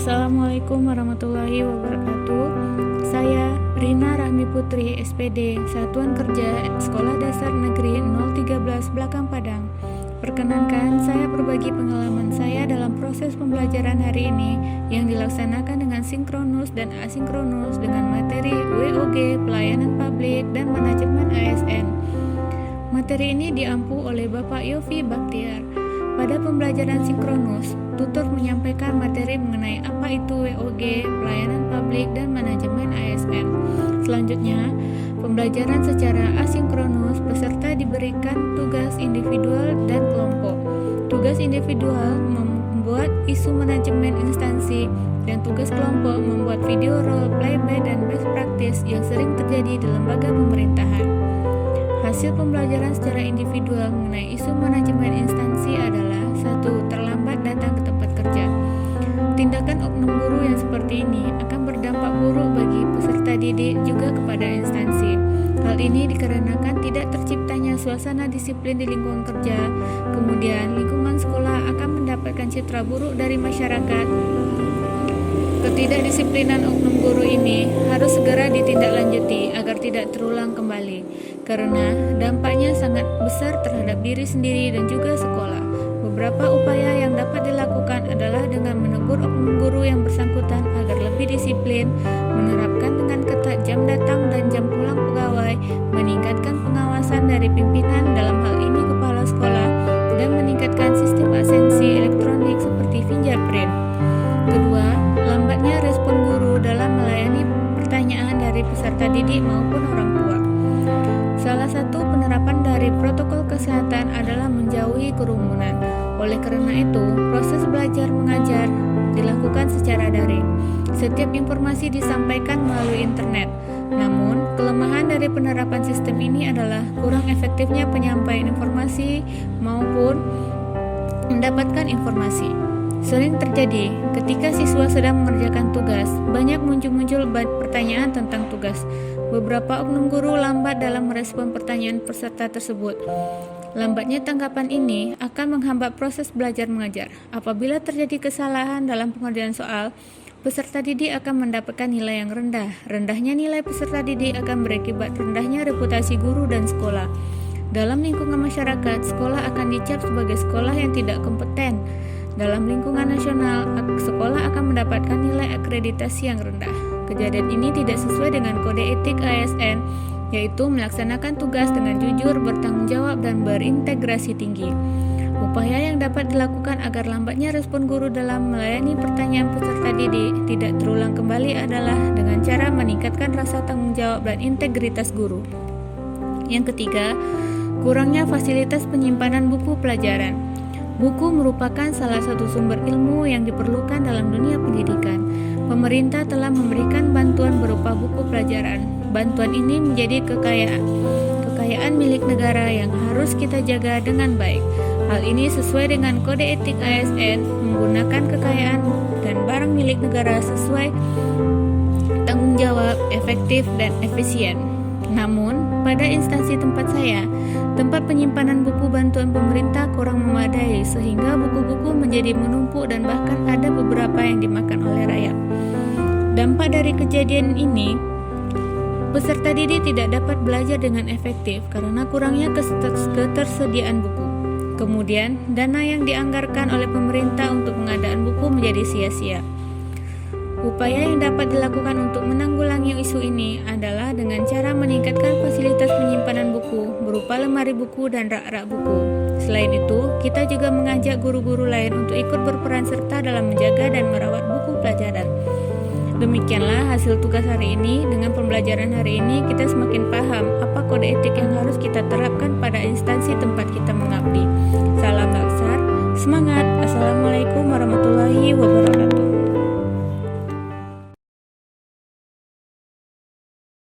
Assalamualaikum warahmatullahi wabarakatuh. Saya Rina Rahmi Putri, SPD, Satuan Kerja Sekolah Dasar Negeri 013 Belakang Padang. Perkenankan, saya berbagi pengalaman saya dalam proses pembelajaran hari ini yang dilaksanakan dengan sinkronus dan asinkronus dengan materi WOG, Pelayanan Publik, dan Manajemen ASN. Materi ini diampu oleh Bapak Yofi Baktiar. Pada pembelajaran sinkronus, tutor menyampaikan materi mengenai apa itu WOG, Pelayanan Publik, dan Manajemen ASN. Selanjutnya, pembelajaran secara asinkronus, peserta diberikan tugas individual dan kelompok. Tugas individual membuat isu manajemen instansi, dan tugas kelompok membuat video role play dan best practice yang sering terjadi di lembaga pemerintahan. Hasil pembelajaran secara individual mengenai isu manajemen instansi adalah 1. Terlambat datang ke tempat kerja. Tindakan oknum guru yang seperti ini akan berdampak buruk bagi peserta didik juga kepada instansi. Hal ini dikarenakan tidak terciptanya suasana disiplin di lingkungan kerja. Kemudian, lingkungan sekolah akan mendapatkan citra buruk dari masyarakat. Ketidakdisiplinan oknum guru ini harus segera ditindaklanjuti agar tidak terulang kembali, karena dampaknya sangat besar terhadap diri sendiri dan juga sekolah. Beberapa upaya yang dapat dilakukan adalah dengan menegur oknum guru yang bersangkutan agar lebih disiplin, menerapkan dengan ketat jam datang dan jam pulang pegawai, meningkatkan pengawasan dari pimpinan dalam hal ini kepala sekolah, dan meningkatkan sistem absensi elektronik seperti fingerprint. Kedua, lambatnya respon guru dalam melayani pertanyaan dari peserta didik maupun orang tua. Salah satu penerapan dari protokol kesehatan adalah menjauhi kerumunan. Oleh karena itu, proses belajar mengajar dilakukan secara daring. Setiap informasi disampaikan melalui internet. Namun, kelemahan dari penerapan sistem ini adalah kurang efektifnya penyampaian informasi maupun mendapatkan informasi. Sering terjadi ketika siswa sedang mengerjakan tugas, banyak muncul pertanyaan tentang tugas. Beberapa oknum guru lambat dalam merespon pertanyaan peserta tersebut. Lambatnya tanggapan ini akan menghambat proses belajar mengajar. Apabila terjadi kesalahan dalam pengerjaan soal, peserta didik akan mendapatkan nilai yang rendah. Rendahnya nilai peserta didik akan berakibat rendahnya reputasi guru dan sekolah. Dalam lingkungan masyarakat, sekolah akan dicap sebagai sekolah yang tidak kompeten. Dalam lingkungan nasional, sekolah akan mendapatkan nilai akreditasi yang rendah. Kejadian ini tidak sesuai dengan kode etik ASN, yaitu melaksanakan tugas dengan jujur, bertanggung jawab, dan berintegrasi tinggi. Upaya yang dapat dilakukan agar lambatnya respon guru dalam melayani pertanyaan peserta didik tidak terulang kembali adalah dengan cara meningkatkan rasa tanggung jawab dan integritas guru. Yang ketiga, kurangnya fasilitas penyimpanan buku pelajaran. Buku merupakan salah satu sumber ilmu yang diperlukan dalam dunia pendidikan. Pemerintah telah memberikan bantuan berupa buku pelajaran. Bantuan ini menjadi kekayaan milik negara yang harus kita jaga dengan baik. Hal ini sesuai dengan kode etik ASN, menggunakan kekayaan dan barang milik negara sesuai tanggung jawab, efektif, dan efisien. Namun, pada instansi tempat saya, tempat penyimpanan buku bantuan pemerintah kurang memadai sehingga buku-buku menjadi menumpuk dan bahkan ada beberapa yang dimakan oleh rayap. Dampak dari kejadian ini, peserta didik tidak dapat belajar dengan efektif karena kurangnya ketersediaan buku. Kemudian, dana yang dianggarkan oleh pemerintah untuk pengadaan buku menjadi sia-sia. Upaya yang dapat dilakukan untuk menanggulangi isu ini adalah dengan cara meningkatkan fasilitas penyimpanan buku berupa lemari buku dan rak-rak buku. Selain itu, kita juga mengajak guru-guru lain untuk ikut berperan serta dalam menjaga dan merawat buku pelajaran. Demikianlah hasil tugas hari ini. Dengan pembelajaran hari ini, kita semakin paham apa kode etik yang harus kita terapkan pada instansi tempat kita mengabdi.